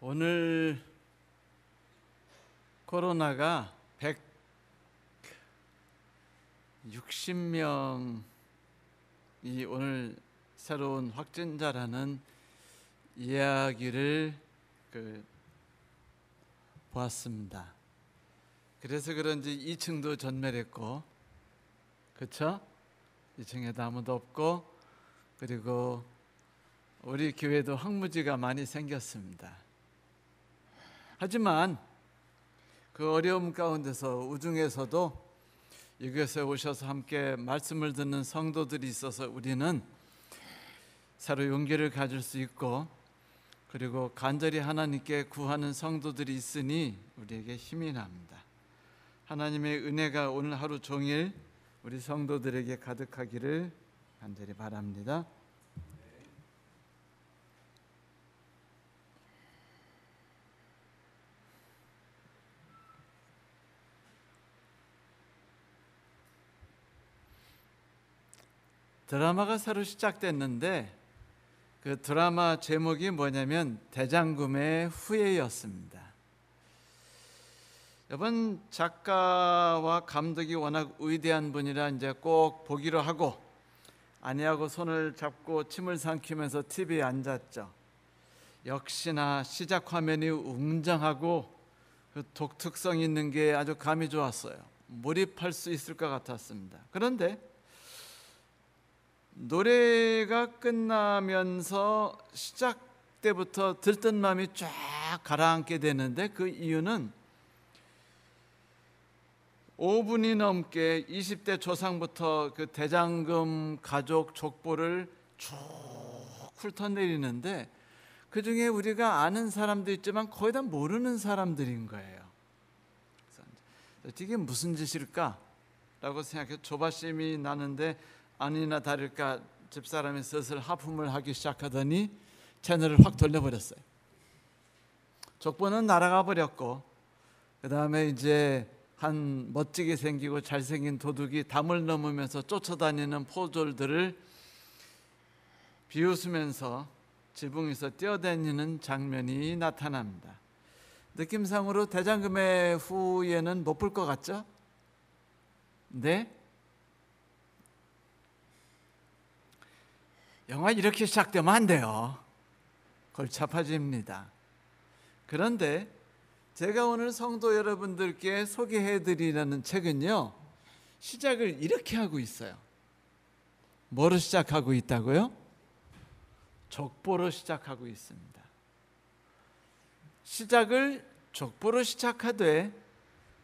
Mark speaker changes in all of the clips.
Speaker 1: 오늘 코로나가 160명이 오늘 새로운 확진자라는 이야기를 보았습니다. 그래서 그런지 2층도 전멸했고, 그렇죠? 2층에도 아무도 없고, 그리고 우리 교회도 황무지가 많이 생겼습니다. 하지만 그 어려움 가운데서 우중에서도 이곳에 오셔서 함께 말씀을 듣는 성도들이 있어서 우리는 서로 용기를 가질 수 있고, 그리고 간절히 하나님께 구하는 성도들이 있으니 우리에게 힘이 납니다. 하나님의 은혜가 오늘 하루 종일 우리 성도들에게 가득하기를 간절히 바랍니다. 드라마가 새로 시작됐는데 그 드라마 제목이 뭐냐면 대장금의 후예였습니다. 이번 작가와 감독이 워낙 위대한 분이라 이제 꼭 보기로 하고 아내하고 손을 잡고 침을 삼키면서 TV에 앉았죠. 역시나 시작 화면이 웅장하고 그 독특성 있는 게 아주 감이 좋았어요. 몰입할 수 있을 것 같았습니다. 그런데 노래가 끝나면서 시작 때부터 들뜬 마음이 쫙 가라앉게 되는데 그 이유는 5분이 넘게 20대 조상부터 그 대장금 가족 족보를 쭉 훑어내리는데 그 중에 우리가 아는 사람도 있지만 거의 다 모르는 사람들인 거예요. 그래서 이게 무슨 짓일까? 라고 생각해 조바심이 나는데 아니나 다를까 집사람이 슬슬 하품을 하기 시작하더니 채널을 확 돌려버렸어요. 족보는 날아가 버렸고, 그 다음에 이제 한 멋지게 생기고 잘생긴 도둑이 담을 넘으면서 쫓아다니는 포졸들을 비웃으면서 지붕에서 뛰어다니는 장면이 나타납니다. 느낌상으로 대장금의 후예는 못 볼 것 같죠? 네? 영화 이렇게 시작되면 안 돼요. 골치 아파집니다. 그런데 제가 오늘 성도 여러분들께 소개해드리려는 책은요, 시작을 이렇게 하고 있어요. 뭐로 시작하고 있다고요? 족보로 시작하고 있습니다. 시작을 족보로 시작하되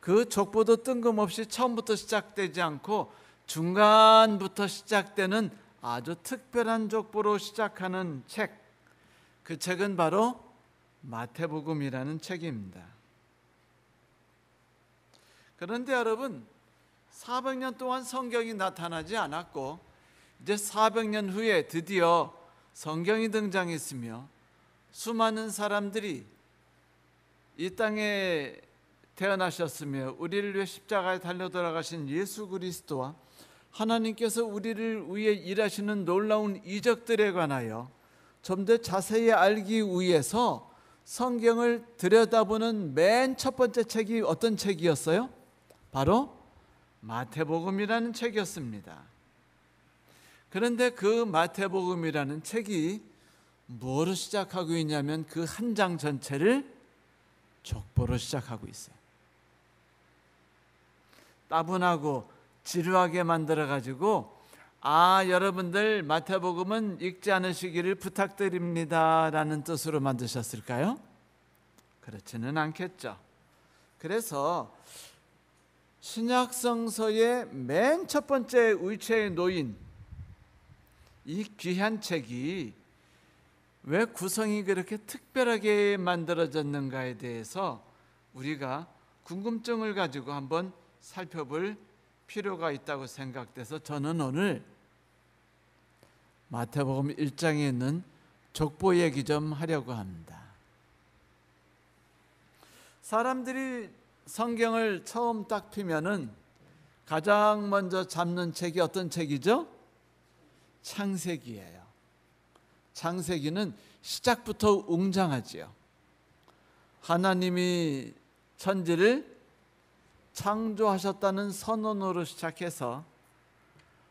Speaker 1: 그 족보도 뜬금없이 처음부터 시작되지 않고 중간부터 시작되는 아주 특별한 족보로 시작하는 책, 그 책은 바로 마태복음이라는 책입니다. 그런데 여러분, 400년 동안 성경이 나타나지 않았고 이제 400년 후에 드디어 성경이 등장했으며 수많은 사람들이 이 땅에 태어나셨으며 우리를 위해 십자가에 달려 돌아가신 예수 그리스도와 하나님께서 우리를 위해 일하시는 놀라운 이적들에 관하여 좀 더 자세히 알기 위해서 성경을 들여다보는 맨 첫 번째 책이 어떤 책이었어요? 바로 마태복음이라는 책이었습니다. 그런데 그 마태복음이라는 책이 뭐로 시작하고 있냐면 그 한 장 전체를 족보로 시작하고 있어요. 따분하고 지루하게 만들어가지고 여러분들 마태복음은 읽지 않으시기를 부탁드립니다 라는 뜻으로 만드셨을까요? 그렇지는 않겠죠. 그래서 신약성서의 맨 첫 번째 위치에 놓인 이 귀한 책이 왜 구성이 그렇게 특별하게 만들어졌는가에 대해서 우리가 궁금증을 가지고 한번 살펴볼 필요가 있다고 생각돼서 저는 오늘 마태복음 1장에 있는 족보 얘기 좀 하려고 합니다. 사람들이 성경을 처음 딱 피면은 가장 먼저 잡는 책이 어떤 책이죠? 창세기예요. 창세기는 시작부터 웅장하지요. 하나님이 천지를 창조하셨다는 선언으로 시작해서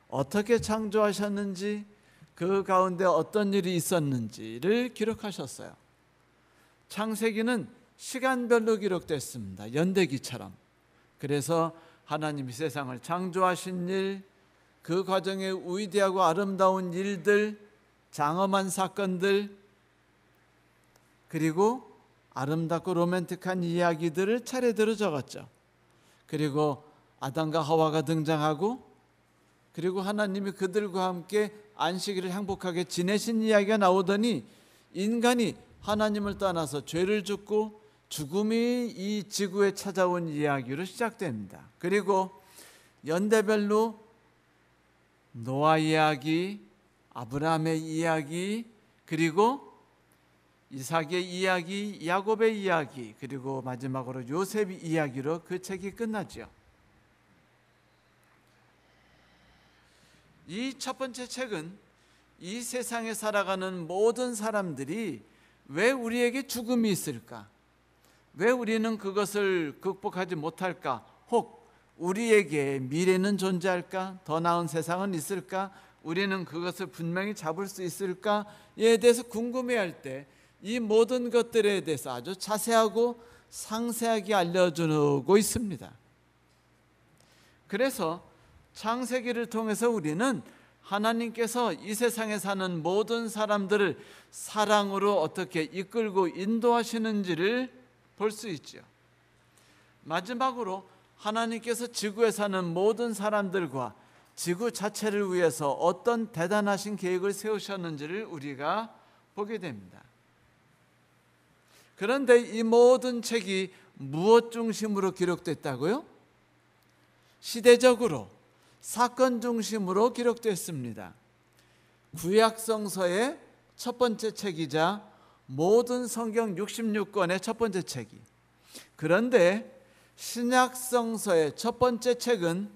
Speaker 1: 어떻게 창조하셨는지, 그 가운데 어떤 일이 있었는지를 기록하셨어요. 창세기는 시간별로 기록됐습니다. 연대기처럼. 그래서 하나님이 세상을 창조하신 일, 그 과정에 위대하고 아름다운 일들, 장엄한 사건들, 그리고 아름답고 로맨틱한 이야기들을 차례대로 적었죠. 그리고 아담과 하와가 등장하고, 그리고 하나님이 그들과 함께 안식일을 행복하게 지내신 이야기가 나오더니 인간이 하나님을 떠나서 죄를 짓고 죽음이 이 지구에 찾아온 이야기로 시작됩니다. 그리고 연대별로 노아 이야기, 아브라함의 이야기, 그리고 이삭의 이야기, 야곱의 이야기, 그리고 마지막으로 요셉의 이야기로 그 책이 끝나죠. 이 첫 번째 책은 이 세상에 살아가는 모든 사람들이 왜 우리에게 죽음이 있을까? 왜 우리는 그것을 극복하지 못할까? 혹 우리에게 미래는 존재할까? 더 나은 세상은 있을까? 우리는 그것을 분명히 잡을 수 있을까에 대해서 궁금해할 때 이 모든 것들에 대해서 아주 자세하고 상세하게 알려주고 있습니다. 그래서 창세기를 통해서 우리는 하나님께서 이 세상에 사는 모든 사람들을 사랑으로 어떻게 이끌고 인도하시는지를 볼 수 있죠. 마지막으로 하나님께서 지구에 사는 모든 사람들과 지구 자체를 위해서 어떤 대단하신 계획을 세우셨는지를 우리가 보게 됩니다. 그런데 이 모든 책이 무엇 중심으로 기록됐다고요? 시대적으로, 사건 중심으로 기록됐습니다. 구약성서의 첫 번째 책이자 모든 성경 66권의 첫 번째 책이. 그런데 신약성서의 첫 번째 책은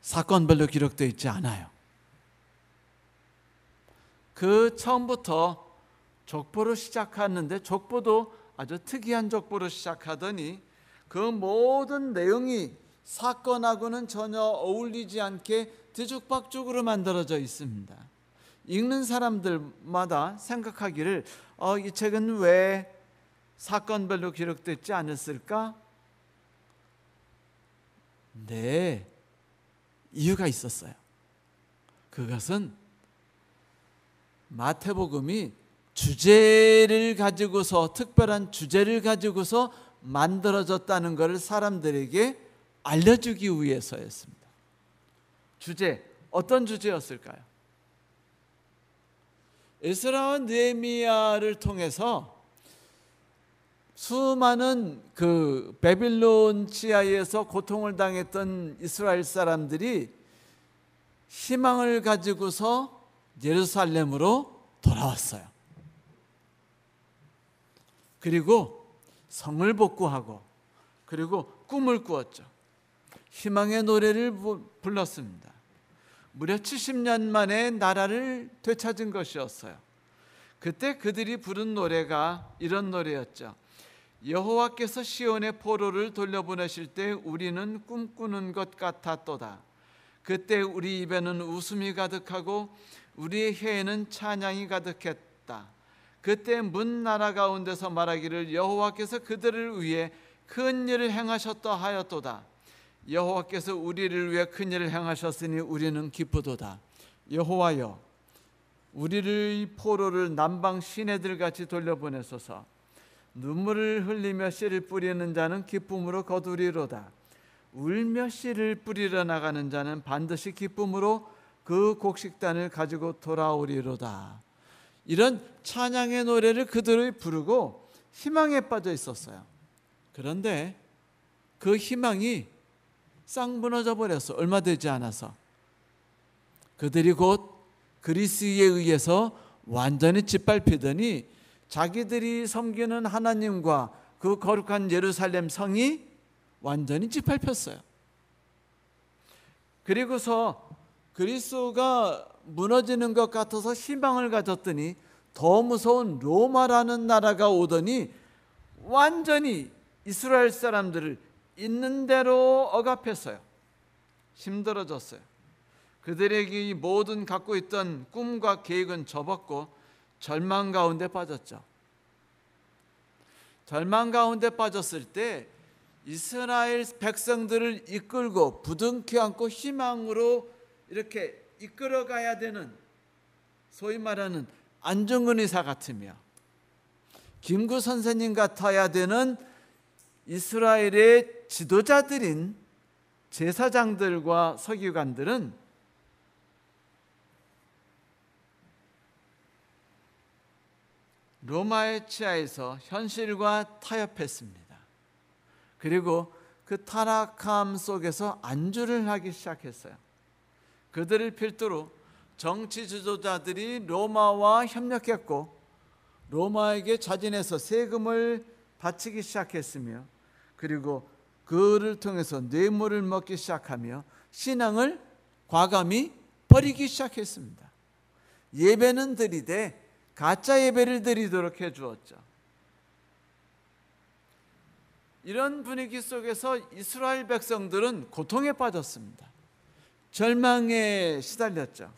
Speaker 1: 사건별로 기록되어 있지 않아요. 그 처음부터 족보로 시작하는데, 족보도 아주 특이한 족보로 시작하더니 그 모든 내용이 사건하고는 전혀 어울리지 않게 뒤죽박죽으로 만들어져 있습니다. 읽는 사람들마다 생각하기를 이 책은 왜 사건별로 기록됐지 않았을까? 네, 이유가 있었어요. 그것은 마태복음이 주제를 가지고서, 특별한 주제를 가지고서 만들어졌다는 것을 사람들에게 알려주기 위해서였습니다. 주제, 어떤 주제였을까요? 에스라와 느헤미야를 통해서 수많은 그 바빌론 지하에서 고통을 당했던 이스라엘 사람들이 희망을 가지고서 예루살렘으로 돌아왔어요. 그리고 성을 복구하고, 그리고 꿈을 꾸었죠. 희망의 노래를 불렀습니다. 무려 70년 만에 나라를 되찾은 것이었어요. 그때 그들이 부른 노래가 이런 노래였죠. 여호와께서 시온의 포로를 돌려보내실 때 우리는 꿈꾸는 것 같았도다. 그때 우리 입에는 웃음이 가득하고 우리의 혀에는 찬양이 가득했다. 그때 문 나라 가운데서 말하기를 여호와께서 그들을 위해 큰 일을 행하셨다 하였도다. 여호와께서 우리를 위해 큰 일을 행하셨으니 우리는 기쁘도다. 여호와여, 우리를 포로를 남방 시내들같이 돌려보내소서. 눈물을 흘리며 씨를 뿌리는 자는 기쁨으로 거두리로다. 울며 씨를 뿌리러 나가는 자는 반드시 기쁨으로 그 곡식단을 가지고 돌아오리로다. 이런 찬양의 노래를 그들이 부르고 희망에 빠져 있었어요. 그런데 그 희망이 싹 무너져 버렸어. 얼마 되지 않아서. 그들이 곧 그리스에 의해서 완전히 짓밟히더니 자기들이 섬기는 하나님과 그 거룩한 예루살렘 성이 완전히 짓밟혔어요. 그리고서 그리스도가 무너지는 것 같아서 희망을 가졌더니 더 무서운 로마라는 나라가 오더니 완전히 이스라엘 사람들을 있는 대로 억압했어요. 힘들어졌어요. 그들에게 이 모든 갖고 있던 꿈과 계획은 접었고 절망 가운데 빠졌죠. 절망 가운데 빠졌을 때 이스라엘 백성들을 이끌고 부둥켜 안고 희망으로 이렇게 이끌어가야 되는, 소위 말하는 안중근 의사 같으며 김구 선생님 같아야 되는 이스라엘의 지도자들인 제사장들과 서기관들은 로마의 치하에서 현실과 타협했습니다. 그리고 그 타락함 속에서 안주를 하기 시작했어요. 그들을 필두로 정치 지도자들이 로마와 협력했고 로마에게 자진해서 세금을 바치기 시작했으며, 그리고 그를 통해서 뇌물을 먹기 시작하며 신앙을 과감히 버리기 시작했습니다. 예배는 드리되 가짜 예배를 드리도록 해주었죠. 이런 분위기 속에서 이스라엘 백성들은 고통에 빠졌습니다. 절망에 시달렸죠.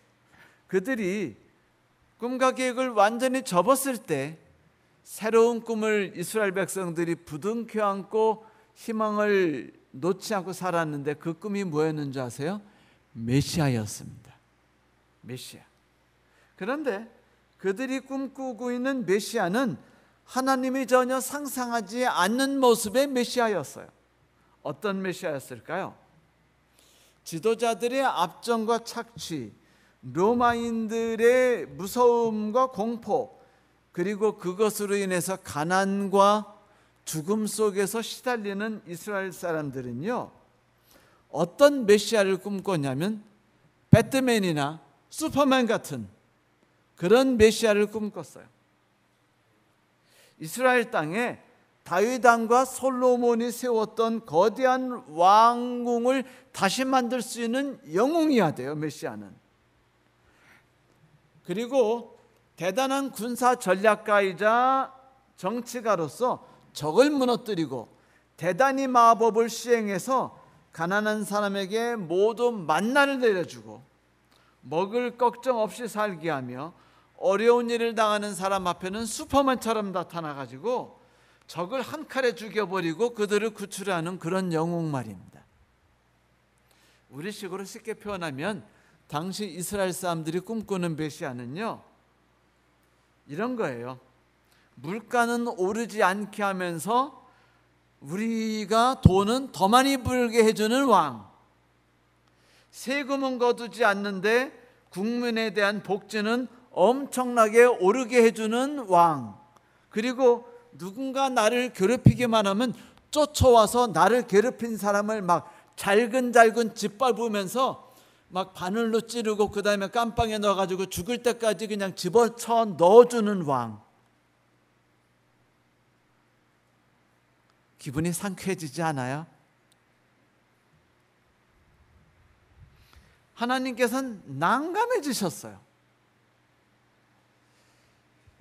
Speaker 1: 그들이 꿈과 계획을 완전히 접었을 때 새로운 꿈을 이스라엘 백성들이 부둥켜 안고 희망을 놓지 않고 살았는데, 그 꿈이 뭐였는지 아세요? 메시아였습니다. 메시아. 그런데 그들이 꿈꾸고 있는 메시아는 하나님이 전혀 상상하지 않는 모습의 메시아였어요. 어떤 메시아였을까요? 지도자들의 압정과 착취, 로마인들의 무서움과 공포, 그리고 그것으로 인해서 가난과 죽음 속에서 시달리는 이스라엘 사람들은요, 어떤 메시아를 꿈꿨냐면 배트맨이나 슈퍼맨 같은 그런 메시아를 꿈꿨어요. 이스라엘 땅에 다윗 왕과 솔로몬이 세웠던 거대한 왕궁을 다시 만들 수 있는 영웅이어야 돼요, 메시아는. 그리고 대단한 군사 전략가이자 정치가로서 적을 무너뜨리고 대단히 마법을 시행해서 가난한 사람에게 모두 만나를 내려주고 먹을 걱정 없이 살게 하며 어려운 일을 당하는 사람 앞에는 슈퍼맨처럼 나타나가지고 적을 한 칼에 죽여버리고 그들을 구출하는 그런 영웅 말입니다. 우리식으로 쉽게 표현하면 당시 이스라엘 사람들이 꿈꾸는 메시아는요, 이런 거예요. 물가는 오르지 않게 하면서 우리가 돈은 더 많이 벌게 해주는 왕, 세금은 거두지 않는데 국민에 대한 복지는 엄청나게 오르게 해주는 왕, 그리고 누군가 나를 괴롭히기만 하면 쫓아와서 나를 괴롭힌 사람을 막 잘근잘근 짓밟으면서 막 바늘로 찌르고 그 다음에 깜빵에 넣어가지고 죽을 때까지 그냥 집어쳐 넣어주는 왕. 기분이 상쾌해지지 않아요? 하나님께서는 난감해지셨어요.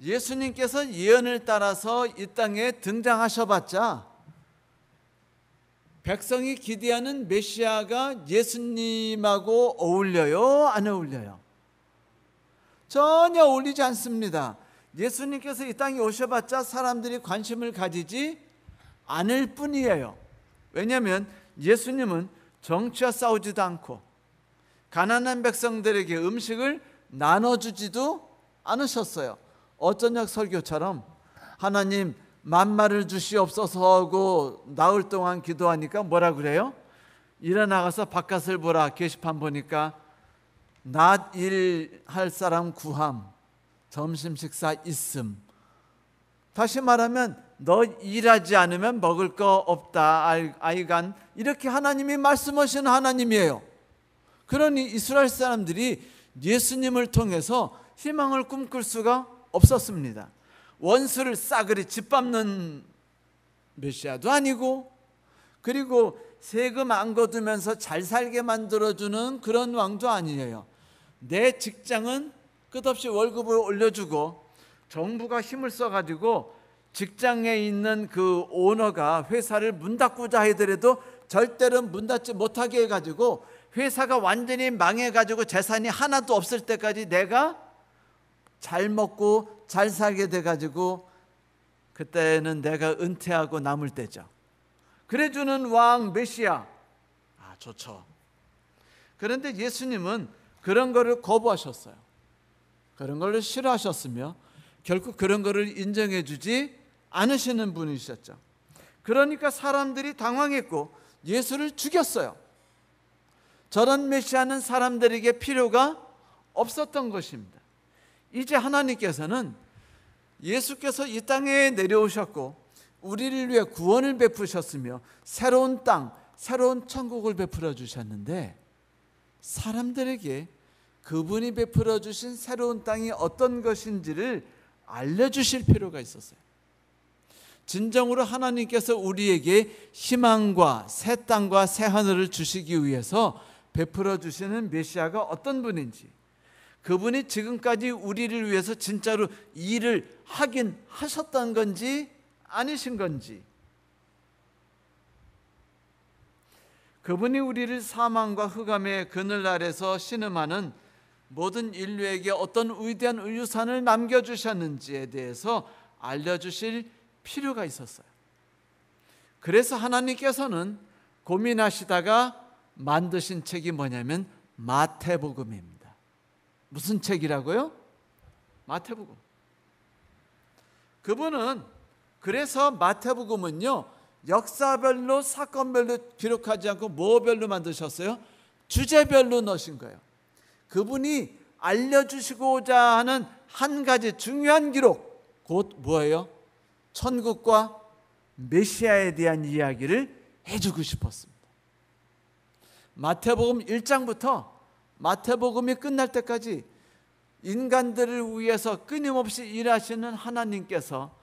Speaker 1: 예수님께서 예언을 따라서 이 땅에 등장하셔봤자 백성이 기대하는 메시아가 예수님하고 어울려요? 안 어울려요? 전혀 어울리지 않습니다. 예수님께서 이 땅에 오셔봤자 사람들이 관심을 가지지 않을 뿐이에요. 왜냐하면 예수님은 정치와 싸우지도 않고 가난한 백성들에게 음식을 나눠주지도 않으셨어요. 어쩌냐 설교처럼 하나님 만마를 주시옵소서 하고 나흘 동안 기도하니까 뭐라 그래요? 일어나가서 바깥을 보라. 게시판 보니까 낮 일 할 사람 구함, 점심 식사 있음. 다시 말하면 너 일하지 않으면 먹을 거 없다 아이간, 이렇게 하나님이 말씀하시는 하나님이에요. 그러니 이스라엘 사람들이 예수님을 통해서 희망을 꿈꿀 수가 없었습니다. 원수를 싸그리 짓밟는 메시아도 아니고, 그리고 세금 안 거두면서 잘 살게 만들어주는 그런 왕도 아니에요. 내 직장은 끝없이 월급을 올려주고 정부가 힘을 써가지고 직장에 있는 그 오너가 회사를 문 닫고자 하더라도 절대로 문 닫지 못하게 해가지고 회사가 완전히 망해가지고 재산이 하나도 없을 때까지 내가 잘 먹고 잘 살게 돼가지고 그때는 내가 은퇴하고 남을 때죠. 그래주는 왕 메시아, 좋죠. 그런데 예수님은 그런 거를 거부하셨어요. 그런 걸 싫어하셨으며 결국 그런 거를 인정해 주지 않으시는 분이셨죠. 그러니까 사람들이 당황했고 예수를 죽였어요. 저런 메시아는 사람들에게 필요가 없었던 것입니다. 이제 하나님께서는 예수께서 이 땅에 내려오셨고 우리를 위해 구원을 베푸셨으며 새로운 땅, 새로운 천국을 베풀어 주셨는데 사람들에게 그분이 베풀어 주신 새로운 땅이 어떤 것인지를 알려주실 필요가 있었어요. 진정으로 하나님께서 우리에게 희망과 새 땅과 새 하늘을 주시기 위해서 베풀어 주시는 메시아가 어떤 분인지, 그분이 지금까지 우리를 위해서 진짜로 일을 하긴 하셨던 건지 아니신 건지, 그분이 우리를 사망과 흑암의 그늘 아래서 신음하는 모든 인류에게 어떤 위대한 유산을 남겨주셨는지에 대해서 알려주실 필요가 있었어요. 그래서 하나님께서는 고민하시다가 만드신 책이 뭐냐면 마태복음입니다. 무슨 책이라고요? 마태복음. 그분은 그래서 마태복음은요 역사별로 사건별로 기록하지 않고 뭐별로 만드셨어요? 주제별로 넣으신 거예요. 그분이 알려주시고자 하는 한 가지 중요한 기록, 곧 뭐예요? 천국과 메시아에 대한 이야기를 해주고 싶었습니다. 마태복음 1장부터 마태복음이 끝날 때까지 인간들을 위해서 끊임없이 일하시는 하나님께서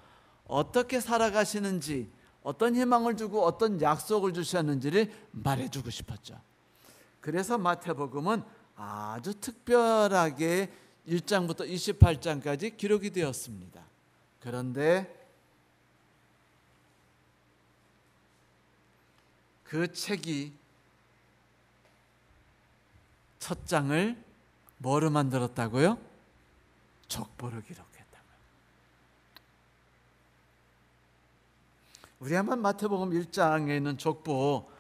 Speaker 1: 어떻게 살아가시는지, 어떤 희망을 주고 어떤 약속을 주셨는지를 말해주고 싶었죠. 그래서 마태복음은 아주 특별하게 1장부터 28장까지 기록이 되었습니다. 그런데 그 책이 첫 장을 뭐로 만들었다고요? 족보로 기록했다고요. 우리 한번 마태복음 1장에 있는 족보,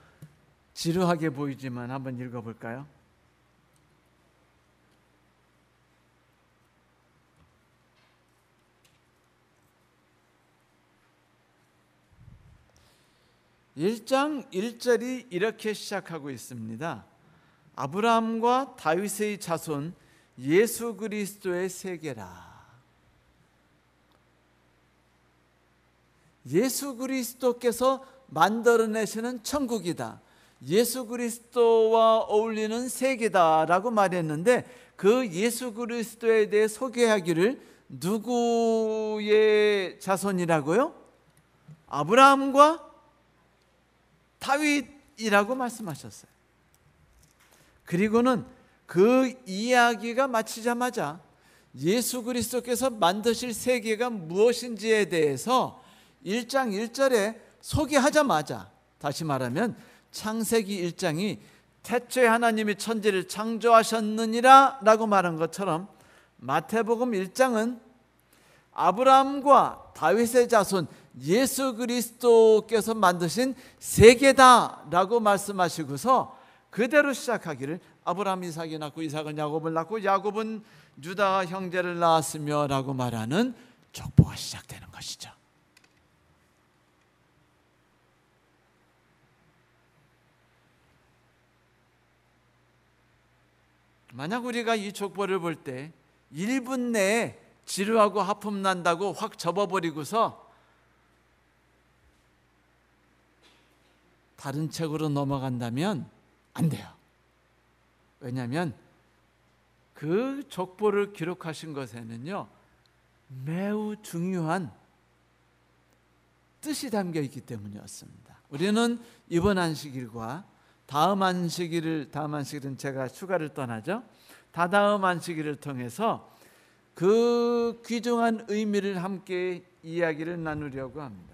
Speaker 1: 지루하게 보이지만 한번 읽어볼까요? (1장 1절이) 이렇게 시작하고 있습니다. 아브라함과 다윗의 자손 예수 그리스도의 세계라. 예수 그리스도께서 만들어내시는 천국이다, 예수 그리스도와 어울리는 세계다라고 말했는데, 그 예수 그리스도에 대해 소개하기를 누구의 자손이라고요? 아브라함과 다윗이라고 말씀하셨어요. 그리고는 그 이야기가 마치자마자 예수 그리스도께서 만드실 세계가 무엇인지에 대해서 1장 1절에 소개하자마자, 다시 말하면 창세기 1장이 태초에 하나님이 천지를 창조하셨느니라 라고 말한 것처럼 마태복음 1장은 아브라함과 다윗의 자손 예수 그리스도께서 만드신 세계다 라고 말씀하시고서 그대로 시작하기를 아브라함 이삭이 낳고 이삭은 야곱을 낳고 야곱은 유다 형제를 낳았으며 라고 말하는 족보가 시작되는 것이죠. 만약 우리가 이 족보를 볼 때 1분 내에 지루하고 하품 난다고 확 접어버리고서 다른 책으로 넘어간다면 안 돼요. 왜냐하면 그 족보를 기록하신 것에는요 매우 중요한 뜻이 담겨 있기 때문이었습니다. 우리는 이번 안식일과 다음 안식일은 제가 휴가를 떠나죠. 다다음 안식일을 통해서 그 귀중한 의미를 함께 이야기를 나누려고 합니다.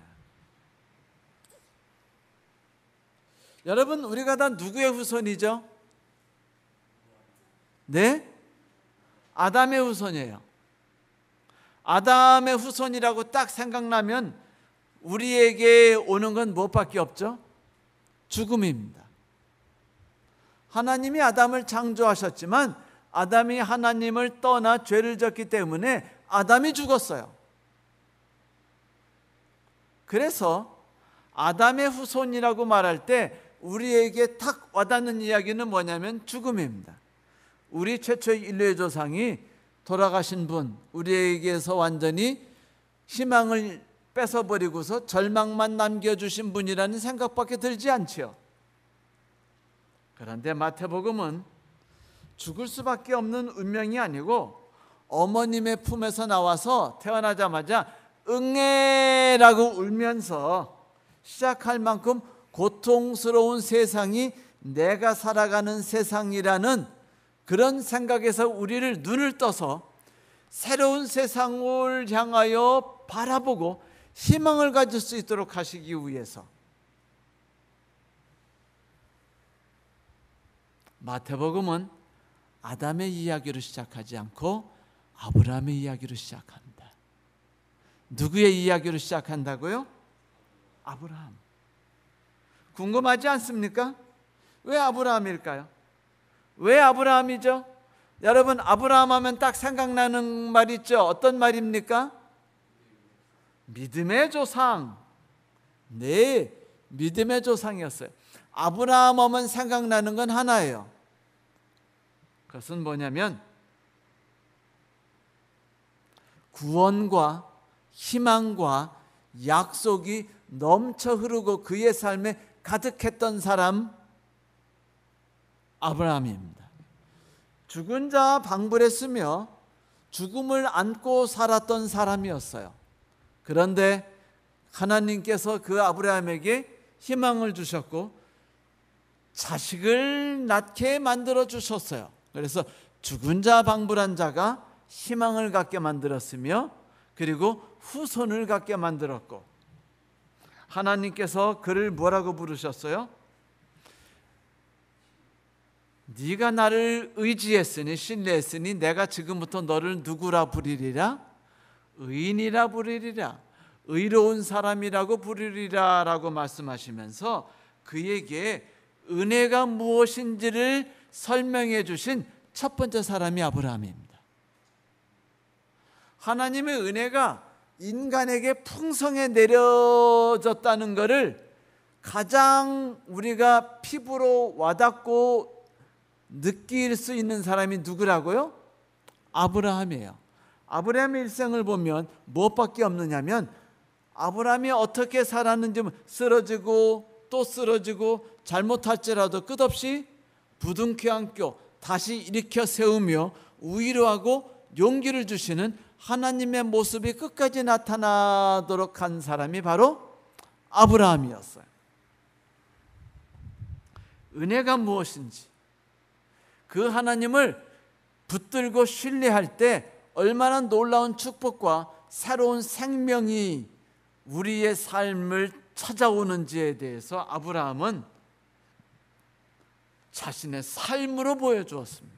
Speaker 1: 여러분, 우리가 다 누구의 후손이죠? 네? 아담의 후손이에요. 아담의 후손이라고 딱 생각나면 우리에게 오는 건 무엇밖에 없죠? 죽음입니다. 하나님이 아담을 창조하셨지만 아담이 하나님을 떠나 죄를 졌기 때문에 아담이 죽었어요. 그래서 아담의 후손이라고 말할 때 우리에게 탁 와닿는 이야기는 뭐냐면 죽음입니다. 우리 최초의 인류의 조상이 돌아가신 분, 우리에게서 완전히 희망을 뺏어버리고서 절망만 남겨주신 분이라는 생각밖에 들지 않지요. 그런데 마태복음은 죽을 수밖에 없는 운명이 아니고 어머님의 품에서 나와서 태어나자마자 응애라고 울면서 시작할 만큼 고통스러운 세상이 내가 살아가는 세상이라는 그런 생각에서 우리를 눈을 떠서 새로운 세상을 향하여 바라보고 희망을 가질 수 있도록 하시기 위해서 마태복음은 아담의 이야기로 시작하지 않고 아브라함의 이야기로 시작합니다. 누구의 이야기로 시작한다고요? 아브라함. 궁금하지 않습니까? 왜 아브라함일까요? 왜 아브라함이죠? 여러분, 아브라함 하면 딱 생각나는 말 있죠? 어떤 말입니까? 믿음의 조상. 네, 믿음의 조상이었어요. 아브라함 하면 생각나는 건 하나예요. 그것은 뭐냐면 구원과 희망과 약속이 넘쳐 흐르고 그의 삶에 가득했던 사람 아브라함입니다. 죽은 자 방불에 쓰며 죽음을 안고 살았던 사람이었어요. 그런데 하나님께서 그 아브라함에게 희망을 주셨고 자식을 낳게 만들어 주셨어요. 그래서 죽은 자 방불한 자가 희망을 갖게 만들었으며 그리고 후손을 갖게 만들었고 하나님께서 그를 뭐라고 부르셨어요? 네가 나를 의지했으니 신뢰했으니 내가 지금부터 너를 누구라 부르리라? 의인이라 부르리라. 의로운 사람이라고 부르리라 라고 말씀하시면서 그에게 은혜가 무엇인지를 설명해 주신 첫 번째 사람이 아브라함입니다. 하나님의 은혜가 인간에게 풍성해 내려졌다는 것을 가장 우리가 피부로 와닿고 느낄 수 있는 사람이 누구라고요? 아브라함이에요. 아브라함의 일생을 보면 무엇밖에 없느냐면 아브라함이 어떻게 살았는지 쓰러지고 또 쓰러지고 잘못할지라도 끝없이 부둥켜 안고 다시 일으켜 세우며 위로하고 용기를 주시는 하나님의 모습이 끝까지 나타나도록 한 사람이 바로 아브라함이었어요. 은혜가 무엇인지 그 하나님을 붙들고 신뢰할 때 얼마나 놀라운 축복과 새로운 생명이 우리의 삶을 찾아오는지에 대해서 아브라함은 자신의 삶으로 보여주었습니다.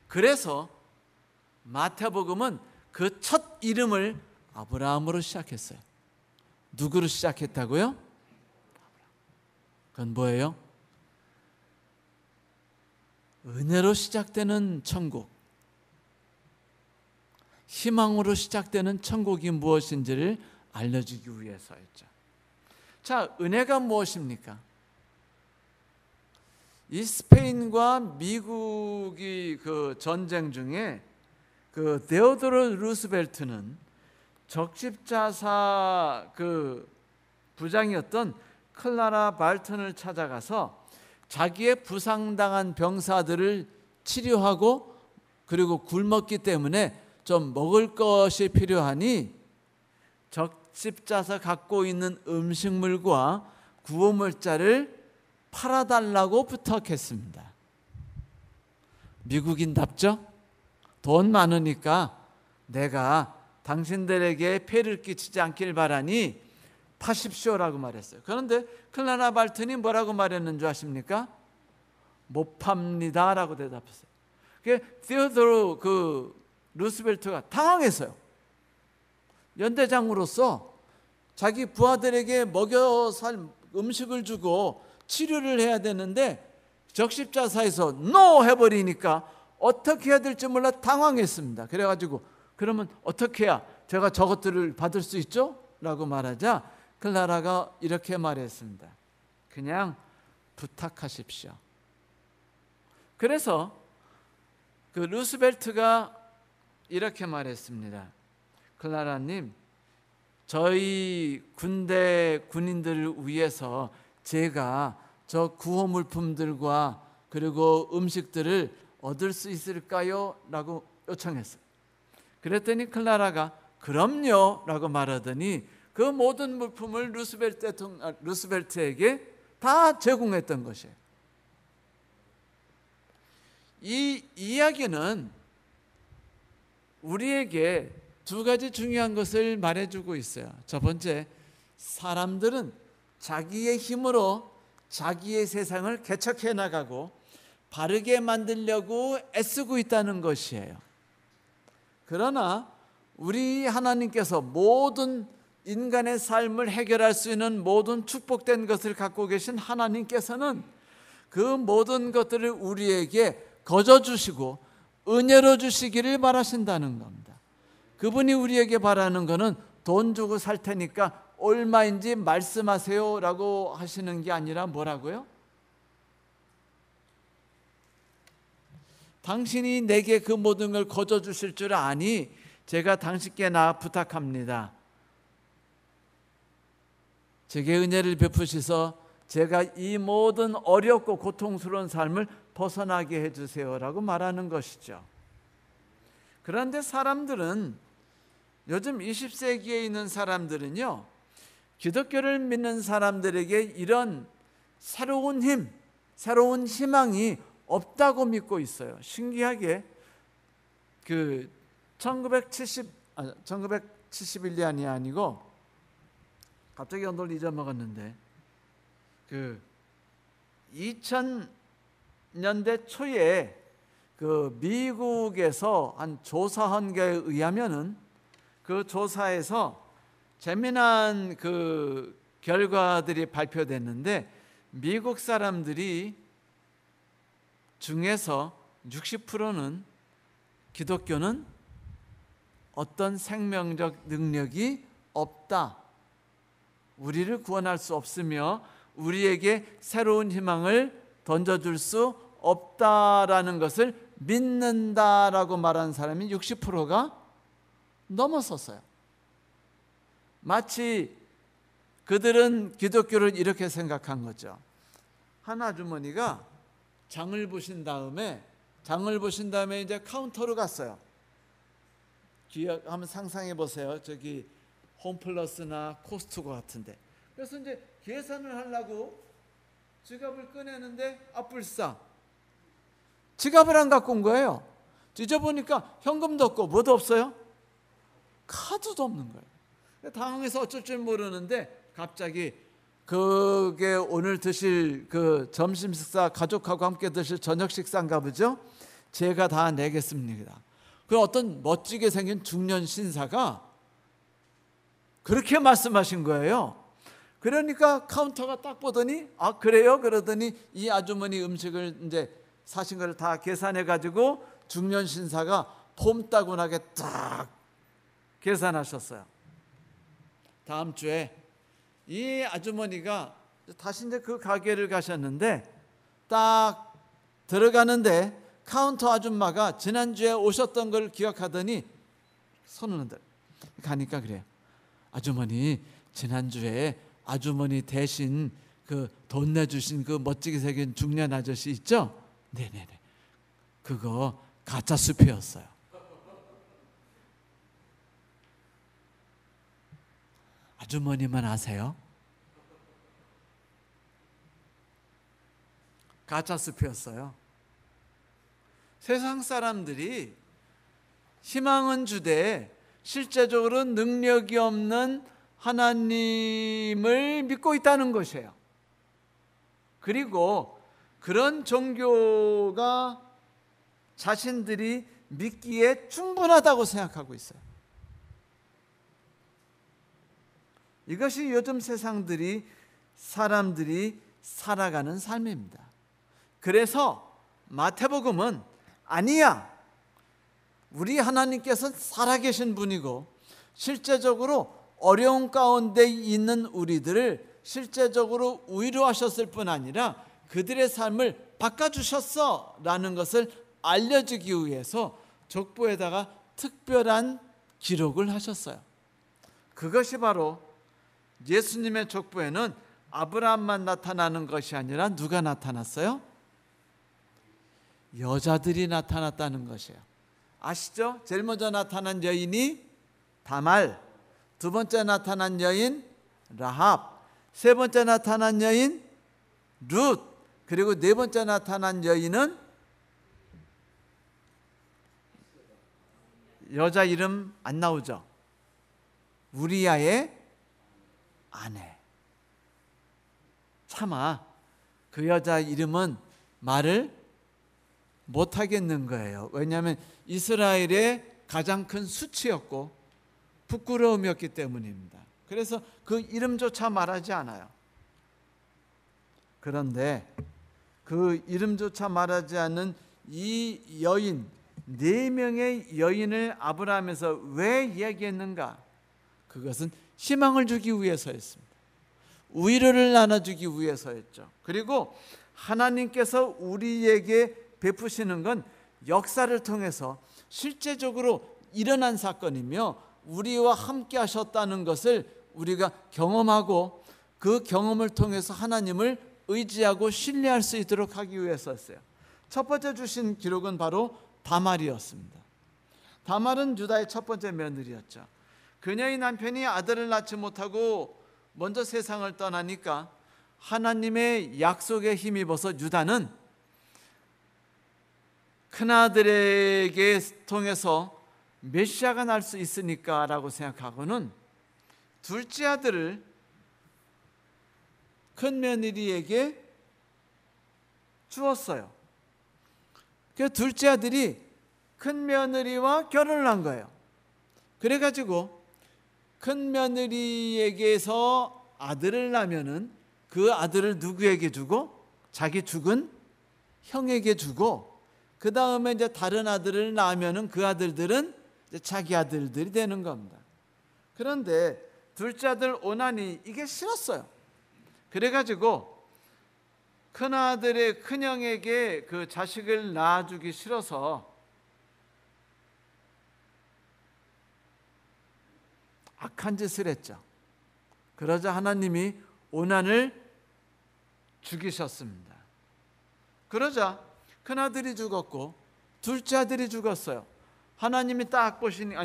Speaker 1: 그래서 마태복음은 그 첫 이름을 아브라함으로 시작했어요. 누구로 시작했다고요? 그건 뭐예요? 은혜로 시작되는 천국, 희망으로 시작되는 천국이 무엇인지를 알려주기 위해서였죠. 자, 은혜가 무엇입니까? 이 스페인과 미국이 그 전쟁 중에 그 데오도르 루스벨트는 적십자사 그 부장이었던 클라라 발턴을 찾아가서 자기의 부상당한 병사들을 치료하고 그리고 굶었기 때문에 좀 먹을 것이 필요하니 적십자사 갖고 있는 음식물과 구호물자를 팔아달라고 부탁했습니다. 미국인답죠? 돈 많으니까 내가 당신들에게 폐를 끼치지 않길 바라니 파십시오라고 말했어요. 그런데 클라라 발튼이 뭐라고 말했는 줄 아십니까? 못 팝니다라고 대답했어요. 티오도르 루스벨트가 당황했어요. 연대장으로서 자기 부하들에게 먹여 살 음식을 주고 치료를 해야 되는데 적십자사에서 NO 해버리니까 어떻게 해야 될지 몰라 당황했습니다. 그래가지고 그러면 어떻게 해야 제가 저것들을 받을 수 있죠? 라고 말하자 클라라가 이렇게 말했습니다. 그냥 부탁하십시오. 그래서 그 루스벨트가 이렇게 말했습니다. 클라라님, 저희 군대 군인들을 위해서 제가 저 구호 물품들과 그리고 음식들을 얻을 수 있을까요? 라고 요청했어요. 그랬더니 클라라가 그럼요 라고 말하더니 그 모든 물품을 루스벨트에게 다 제공했던 것이에요. 이 이야기는 우리에게 두 가지 중요한 것을 말해주고 있어요. 첫 번째, 사람들은 자기의 힘으로 자기의 세상을 개척해 나가고 바르게 만들려고 애쓰고 있다는 것이에요. 그러나 우리 하나님께서 모든 인간의 삶을 해결할 수 있는 모든 축복된 것을 갖고 계신 하나님께서는 그 모든 것들을 우리에게 거저 주시고 은혜로 주시기를 바라신다는 겁니다. 그분이 우리에게 바라는 것은 돈 주고 살 테니까 얼마인지 말씀하세요 라고 하시는 게 아니라 뭐라고요? 당신이 내게 그 모든 걸 거저 주실 줄 아니 제가 당신께 부탁합니다. 제게 은혜를 베푸셔서 제가 이 모든 어렵고 고통스러운 삶을 벗어나게 해주세요라고 말하는 것이죠. 그런데 사람들은 요즘 20세기에 있는 사람들은요, 기독교를 믿는 사람들에게 이런 새로운 힘, 새로운 희망이 없다고 믿고 있어요. 신기하게 1971년이 아니고 갑자기 연도를 잊어먹었는데 2000년대 초에 미국에서 한 조사한 거에 의하면은 그 조사에서 재미난 결과들이 발표됐는데 미국 사람들이 중에서 60%는 기독교는 어떤 생명적 능력이 없다. 우리를 구원할 수 없으며 우리에게 새로운 희망을 던져줄 수 없다라는 것을 믿는다라고 말하는 사람이 60%가 넘어섰어요. 마치 그들은 기독교를 이렇게 생각한 거죠. 한 아주머니가 장을 보신 다음에 이제 카운터로 갔어요. 한번 상상해 보세요. 저기 홈플러스나 코스트코 같은데. 그래서 이제 계산을 하려고 지갑을 꺼내는데 불싸. 지갑을 안 갖고 온 거예요. 뒤져보니까 현금도 없고 뭐도 없어요. 카드도 없는 거예요. 당황해서 어쩔 줄 모르는데 갑자기 그게 오늘 드실 점심 식사 가족하고 함께 드실 저녁 식사인가 보죠. 제가 다 내겠습니다. 그 어떤 멋지게 생긴 중년 신사가 그렇게 말씀하신 거예요. 그러니까 카운터가 딱 보더니 그래요? 그러더니 이 아주머니 음식을 이제 사신 걸 다 계산해 가지고 중년 신사가 폼따구나게 딱 계산하셨어요. 다음 주에 이 아주머니가 다시 이제 그 가게를 가셨는데 딱 들어가는데 카운터 아줌마가 지난주에 오셨던 걸 기억하더니 손을 흔들. 가니까 그래요. 아주머니 지난주에 아주머니 대신 돈 내주신 멋지게 생긴 중년 아저씨 있죠? 네네네. 그거 가짜 수표였어요. 아주머니만 아세요? 가짜 수표였어요. 세상 사람들이 희망은 주되 실제적으로 능력이 없는 하나님을 믿고 있다는 것이에요. 그리고 그런 종교가 자신들이 믿기에 충분하다고 생각하고 있어요. 이것이 요즘 사람들이 살아가는 삶입니다. 그래서 마태복음은 아니야, 우리 하나님께서는 살아계신 분이고 실제적으로 어려운 가운데 있는 우리들을 실제적으로 위로하셨을 뿐 아니라 그들의 삶을 바꿔주셨어 라는 것을 알려주기 위해서 족보에다가 특별한 기록을 하셨어요. 그것이 바로 예수님의 족보에는 아브라함만 나타나는 것이 아니라 누가 나타났어요? 여자들이 나타났다는 것이에요. 아시죠? 제일 먼저 나타난 여인이 다말, 두 번째 나타난 여인 라합, 세 번째 나타난 여인 룻, 그리고 네 번째 나타난 여인은 여자 이름 안 나오죠? 우리아의 아내. 차마 그 여자 이름은 말을 못하겠는 거예요. 왜냐하면 이스라엘의 가장 큰 수치였고 부끄러움이었기 때문입니다. 그래서 그 이름조차 말하지 않아요. 그런데 그 이름조차 말하지 않는 이 여인, 4명의 여인을 아브라함에서 왜 이야기했는가? 그것은 희망을 주기 위해서였습니다. 위로를 나눠주기 위해서였죠. 그리고 하나님께서 우리에게 베푸시는 건 역사를 통해서 실제적으로 일어난 사건이며 우리와 함께 하셨다는 것을 우리가 경험하고 그 경험을 통해서 하나님을 의지하고 신뢰할 수 있도록 하기 위해서였어요. 첫 번째 주신 기록은 바로 다말이었습니다. 다말은 유다의 첫 번째 며느리였죠. 그녀의 남편이 아들을 낳지 못하고 먼저 세상을 떠나니까 하나님의 약속에 힘입어서 유다는 큰아들에게 통해서 메시아가 날 수 있으니까 라고 생각하고는 둘째 아들을 큰 며느리에게 주었어요. 그 둘째 아들이 큰 며느리와 결혼을 한 거예요. 그래가지고 큰 며느리에게서 아들을 낳으면은 그 아들을 누구에게 주고? 자기 죽은 형에게 주고, 그 다음에 이제 다른 아들을 낳으면은 그 아들들은 이제 자기 아들들이 되는 겁니다. 그런데 둘째 아들 오난이 이게 싫었어요. 그래가지고 큰 아들의 큰형에게 그 자식을 낳아주기 싫어서 악한 짓을 했죠. 그러자 하나님이 오난을 죽이셨습니다. 그러자 큰아들이 죽었고 둘째 아들이 죽었어요. 하나님이 딱 보시니,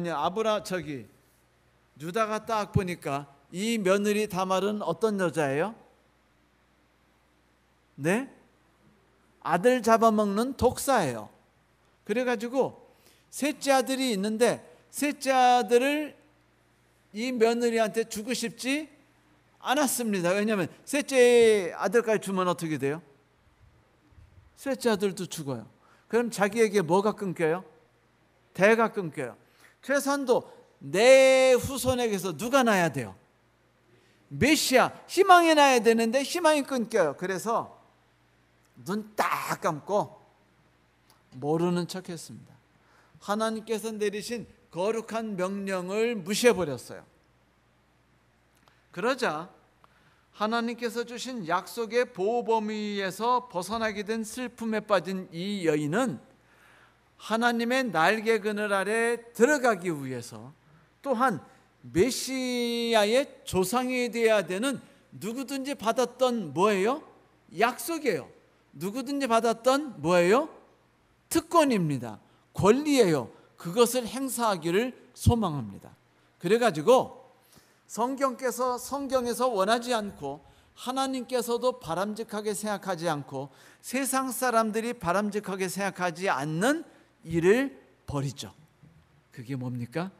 Speaker 1: 유다가 딱 보니까 이 며느리 다말은 어떤 여자예요? 네? 아들 잡아먹는 독사예요. 그래가지고 셋째 아들이 있는데 셋째 아들을 이 며느리한테 주고 싶지 않았습니다. 왜냐하면 셋째 아들까지 주면 어떻게 돼요? 셋째 아들도 죽어요. 그럼 자기에게 뭐가 끊겨요? 대가 끊겨요. 최선도 내 후손에게서 누가 나야 돼요? 메시아, 희망이 나야 되는데 희망이 끊겨요. 그래서 눈 딱 감고 모르는 척했습니다. 하나님께서 내리신 거룩한 명령을 무시해버렸어요. 그러자 하나님께서 주신 약속의 보호 범위에서 벗어나게 된 슬픔에 빠진 이 여인은 하나님의 날개 그늘 아래 들어가기 위해서, 또한 메시아의 조상이 되어야 되는 누구든지 받았던 뭐예요? 약속이에요. 누구든지 받았던 뭐예요? 특권입니다. 권리예요. 그것을 행사하기를 소망합니다. 그래가지고 성경에서 원하지 않고 하나님께서도 바람직하게 생각하지 않고 세상 사람들이 바람직하게 생각하지 않는 일을 벌이죠. 그게 뭡니까?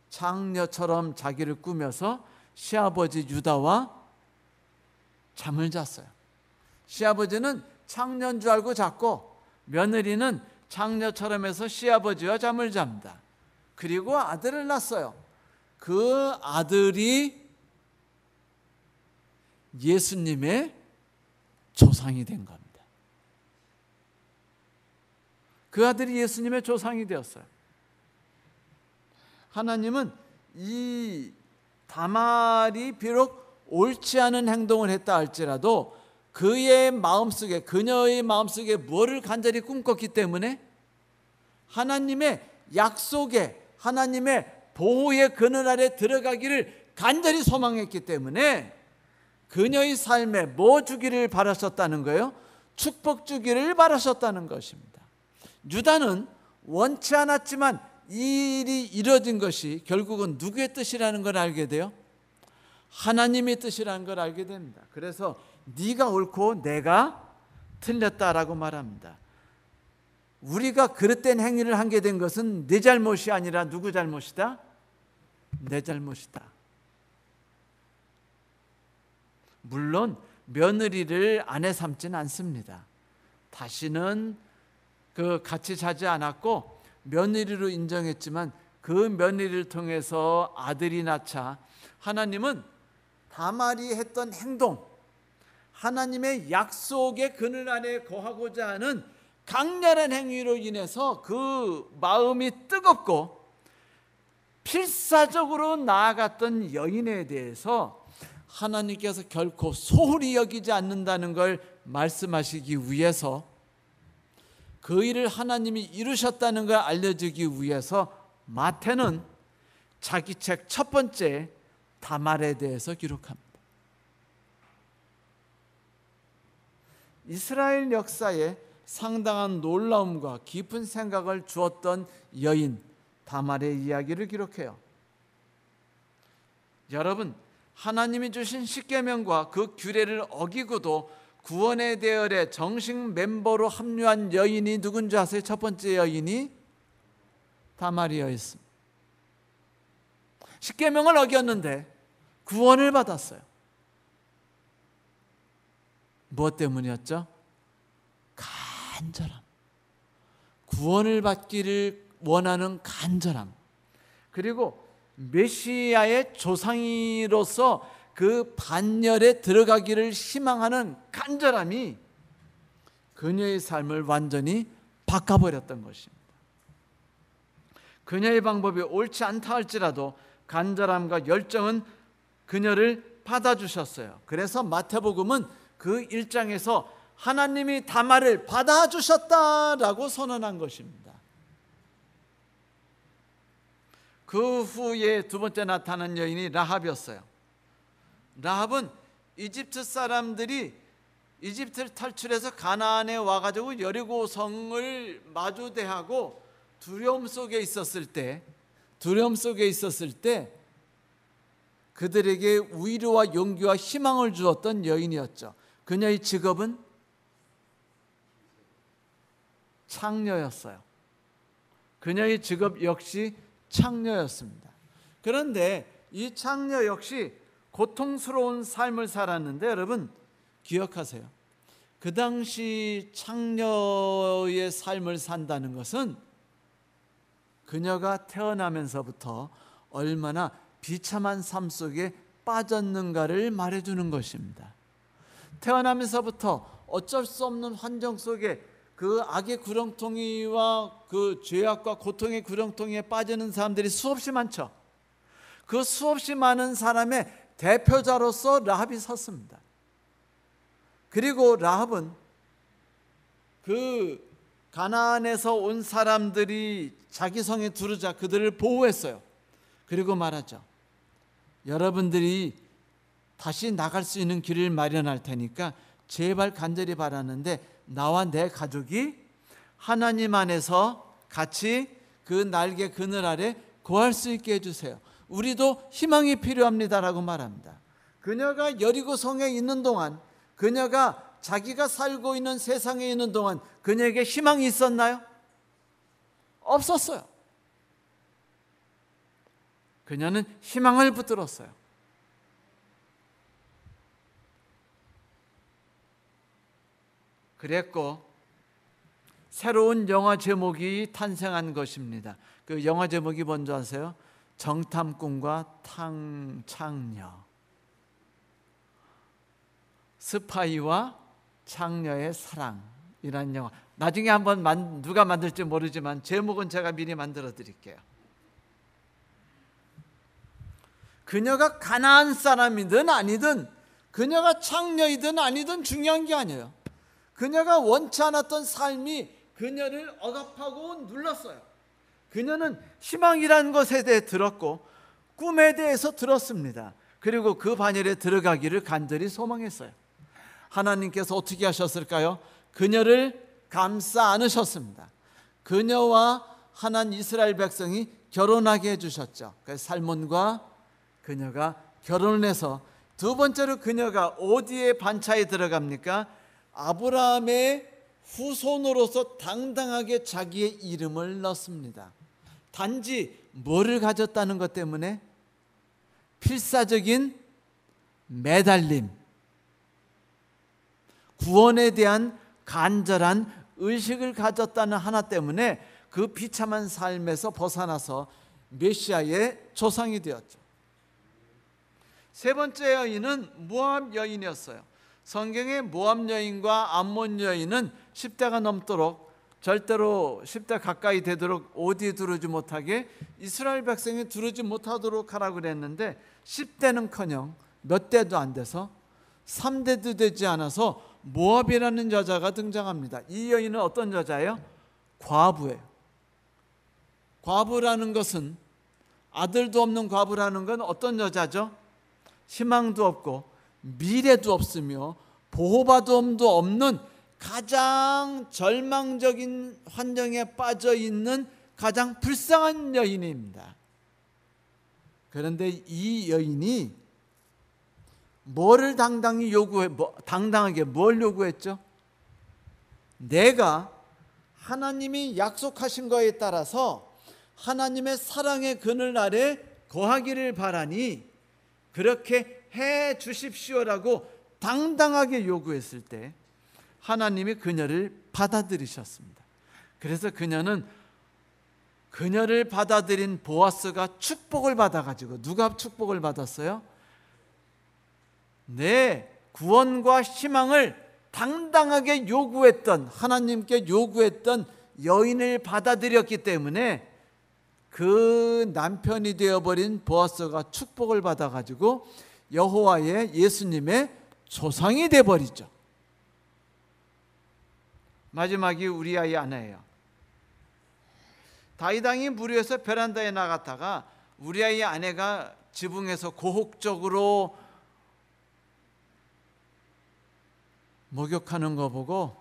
Speaker 1: 창녀처럼 자기를 꾸며서 시아버지 유다와 잠을 잤어요. 시아버지는 창녀인 줄 알고 잤고 며느리는 창녀처럼 해서 시아버지와 잠을 잡니다. 그리고 아들을 낳았어요. 그 아들이 예수님의 조상이 된 겁니다. 그 아들이 예수님의 조상이 되었어요. 하나님은 이 다말이 비록 옳지 않은 행동을 했다 할지라도 그의 마음속에, 그녀의 마음속에 뭐를 간절히 꿈꿨기 때문에 하나님의 약속에, 하나님의 보호의 그늘 아래 들어가기를 간절히 소망했기 때문에 그녀의 삶에 뭐 주기를 바라셨다는 거예요? 축복 주기를 바라셨다는 것입니다. 유다는 원치 않았지만 이 일이 이루어진 것이 결국은 누구의 뜻이라는 걸 알게 돼요? 하나님의 뜻이라는 걸 알게 됩니다. 그래서 네가 옳고 내가 틀렸다라고 말합니다. 우리가 그릇된 행위를 하게 된 것은 내 잘못이 아니라 누구 잘못이다? 내 잘못이다. 물론 며느리를 아내 삼지는 않습니다. 다시는 같이 자지 않았고 며느리로 인정했지만 그 며느리를 통해서 아들이 낳자 하나님은 다말이 했던 행동, 하나님의 약속의 그늘 안에 거하고자 하는 강렬한 행위로 인해서 그 마음이 뜨겁고 필사적으로 나아갔던 여인에 대해서 하나님께서 결코 소홀히 여기지 않는다는 걸 말씀하시기 위해서 그 일을 하나님이 이루셨다는 걸 알려주기 위해서 마태는 자기 책 첫 번째 다말에 대해서 기록합니다. 이스라엘 역사에 상당한 놀라움과 깊은 생각을 주었던 여인 다말의 이야기를 기록해요. 여러분, 하나님이 주신 십계명과 그 규례를 어기고도 구원의 대열에 정식 멤버로 합류한 여인이 누군지 아세요? 첫 번째 여인이 다말이었습니다. 십계명을 어겼는데 구원을 받았어요. 무엇 때문이었죠? 간절함. 구원을 받기를 원하는 간절함. 그리고 메시아의 조상이로서 그 반열에 들어가기를 희망하는 간절함이 그녀의 삶을 완전히 바꿔버렸던 것입니다. 그녀의 방법이 옳지 않다 할지라도 간절함과 열정은 그녀를 받아주셨어요. 그래서 마태복음은 그 1장에서 하나님이 다말을 받아주셨다라고 선언한 것입니다. 그 후에 두 번째 나타난 여인이 라합이었어요. 라합은 이집트 사람들이 이집트를 탈출해서 가나안에 와가지고 여리고 성을 마주대하고 두려움 속에 있었을 때 그들에게 위로와 용기와 희망을 주었던 여인이었죠. 그녀의 직업은 창녀였어요. 그녀의 직업 역시 창녀였습니다. 그런데 이 창녀 역시 고통스러운 삶을 살았는데 여러분 기억하세요. 그 당시 창녀의 삶을 산다는 것은 그녀가 태어나면서부터 얼마나 비참한 삶 속에 빠졌는가를 말해주는 것입니다. 태어나면서부터 어쩔 수 없는 환경 속에 그 악의 구렁텅이와 그 죄악과 고통의 구렁텅이에 빠지는 사람들이 수없이 많죠. 그 수없이 많은 사람의 대표자로서 라합이 섰습니다. 그리고 라합은 그 가나안에서 온 사람들이 자기 성에 두르자 그들을 보호했어요. 그리고 말하죠. 여러분들이 다시 나갈 수 있는 길을 마련할 테니까 제발 간절히 바라는데 나와 내 가족이 하나님 안에서 같이 그 날개 그늘 아래 거할 수 있게 해주세요. 우리도 희망이 필요합니다라고 말합니다. 그녀가 여리고 성에 있는 동안, 그녀가 자기가 살고 있는 세상에 있는 동안 그녀에게 희망이 있었나요? 없었어요. 그녀는 희망을 붙들었어요. 그랬고 새로운 영화 제목이 탄생한 것입니다. 그 영화 제목이 뭔지 아세요? 정탐꾼과 창녀. 스파이와 창녀의 사랑이라는 영화. 나중에 한번 누가 만들지 모르지만 제목은 제가 미리 만들어 드릴게요. 그녀가 가나안 사람이든 아니든, 그녀가 창녀이든 아니든 중요한 게 아니에요. 그녀가 원치 않았던 삶이 그녀를 억압하고 눌렀어요. 그녀는 희망이라는 것에 대해 들었고 꿈에 대해서 들었습니다. 그리고 그 반열에 들어가기를 간절히 소망했어요. 하나님께서 어떻게 하셨을까요? 그녀를 감싸 안으셨습니다. 그녀와 한 이스라엘 백성이 결혼하게 해주셨죠. 그래서 살몬과 그녀가 결혼을 해서 두 번째로 그녀가 어디에 반차에 들어갑니까? 아브라함의 후손으로서 당당하게 자기의 이름을 넣습니다. 단지 뭐를 가졌다는 것 때문에? 필사적인 매달림, 구원에 대한 간절한 의식을 가졌다는 하나 때문에 그 비참한 삶에서 벗어나서 메시아의 조상이 되었죠. 세 번째 여인은 모압 여인이었어요. 성경의 모압 여인과 암몬 여인은 10대가 넘도록, 절대로 10대 가까이 되도록 어디에 두르지 못하게 이스라엘 백성이 두르지 못하도록 하라고 그랬는데 10대는커녕 몇 대도 안 돼서 3대도 되지 않아서 모압이라는 여자가 등장합니다. 이 여인은 어떤 여자예요? 과부예요. 과부라는 것은, 아들도 없는 과부라는 건 어떤 여자죠? 희망도 없고 미래도 없으며 보호받음도 없는 가장 절망적인 환경에 빠져 있는 가장 불쌍한 여인입니다. 그런데 이 여인이 뭐를 당당하게 뭘 요구했죠? 내가 하나님이 약속하신 거에 따라서 하나님의 사랑의 그늘 아래 거하기를 바라니 그렇게 해 주십시오라고 당당하게 요구했을 때 하나님이 그녀를 받아들이셨습니다. 그래서 그녀를 받아들인 보아스가 축복을 받아가지고, 누가 축복을 받았어요? 내 구원과 희망을 당당하게 요구했던, 하나님께 요구했던 여인을 받아들였기 때문에 그 남편이 되어버린 보아스가 축복을 받아가지고 여호와의 예수님의 조상이 되어버리죠. 마지막이 우리아의 아내예요. 다윗 왕이 무리해서 베란다에 나갔다가 우리아의 아내가 지붕에서 고혹적으로 목욕하는 거 보고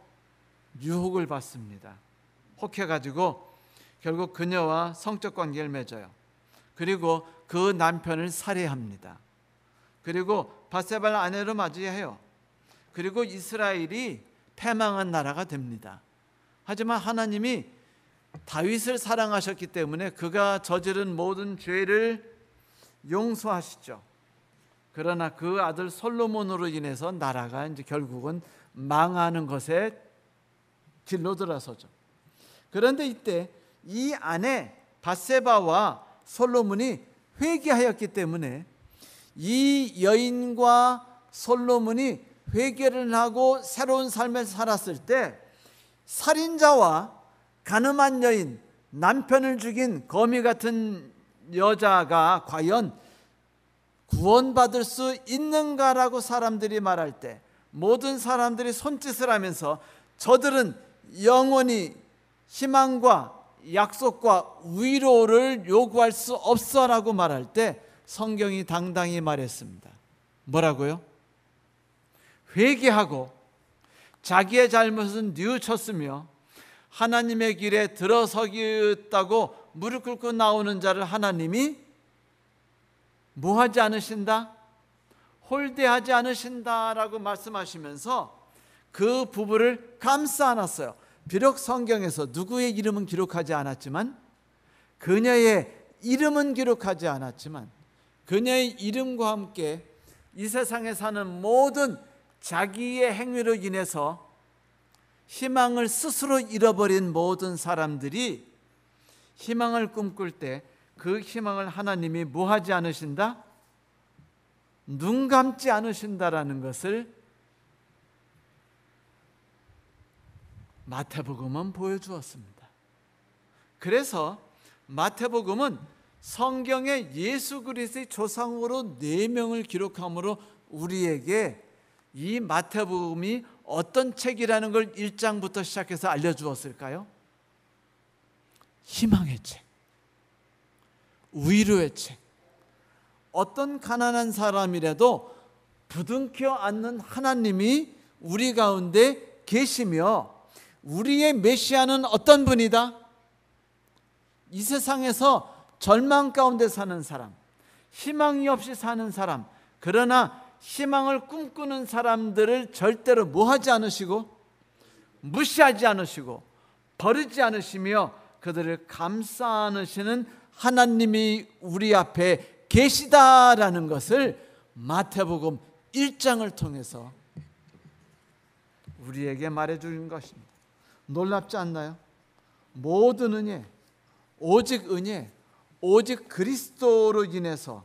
Speaker 1: 유혹을 받습니다. 혹해가지고 결국 그녀와 성적 관계를 맺어요. 그리고 그 남편을 살해합니다. 그리고 밧세바를 아내로 맞이해요. 그리고 이스라엘이 패망한 나라가 됩니다. 하지만 하나님이 다윗을 사랑하셨기 때문에 그가 저지른 모든 죄를 용서하시죠. 그러나 그 아들 솔로몬으로 인해서 나라가 이제 결국은 망하는 것에 길로 들어서죠. 그런데 이때 이 아내 밧세바와 솔로몬이 회개하였기 때문에 이 여인과 솔로몬이 회개를 하고 새로운 삶을 살았을 때 살인자와 간음한 여인, 남편을 죽인 거미 같은 여자가 과연 구원받을 수 있는가라고 사람들이 말할 때 모든 사람들이 손짓을 하면서 저들은 영원히 희망과 약속과 위로를 요구할 수 없어라고 말할 때 성경이 당당히 말했습니다. 뭐라고요? 회개하고 자기의 잘못은 뉘우쳤으며 하나님의 길에 들어서겠다고 무릎 꿇고 나오는 자를 하나님이 뭐하지 않으신다? 홀대하지 않으신다라고 말씀하시면서 그 부부를 감싸 안았어요. 비록 성경에서 누구의 이름은 기록하지 않았지만 그녀의 이름은 기록하지 않았지만 그녀의 이름과 함께 이 세상에 사는 모든 자기의 행위로 인해서 희망을 스스로 잃어버린 모든 사람들이 희망을 꿈꿀 때 그 희망을 하나님이 뭐 하지 않으신다? 눈 감지 않으신다라는 것을 마태복음은 보여주었습니다. 그래서 마태복음은 성경에 예수 그리스도의 조상으로 4명을 기록함으로 우리에게 이 마태복음이 어떤 책이라는 걸 1장부터 시작해서 알려주었을까요? 희망의 책, 위로의 책. 어떤 가난한 사람이라도 부둥켜 안는 하나님이 우리 가운데 계시며 우리의 메시아는 어떤 분이다? 이 세상에서 절망 가운데 사는 사람, 희망이 없이 사는 사람, 그러나 희망을 꿈꾸는 사람들을 절대로 뭐하지 않으시고 무시하지 않으시고 버리지 않으시며 그들을 감싸 안으시는 하나님이 우리 앞에 계시다라는 것을 마태복음 1장을 통해서 우리에게 말해주는 것입니다. 놀랍지 않나요? 모든 은혜, 오직 은혜, 오직 그리스도로 인해서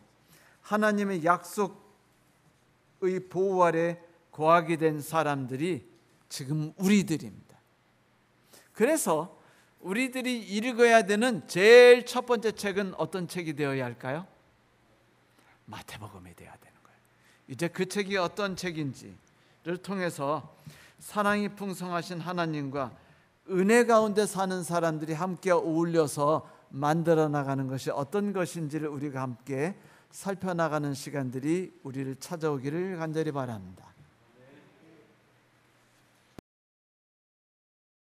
Speaker 1: 하나님의 약속의 보호 아래 거하게 된 사람들이 지금 우리들입니다. 그래서 우리들이 읽어야 되는 제일 첫 번째 책은 어떤 책이 되어야 할까요? 마태복음이 되어야 되는 거예요. 이제 그 책이 어떤 책인지를 통해서 사랑이 풍성하신 하나님과 은혜 가운데 사는 사람들이 함께 어울려서 만들어 나가는 것이 어떤 것인지를 우리가 함께 살펴나가는 시간들이 우리를 찾아오기를 간절히 바랍니다.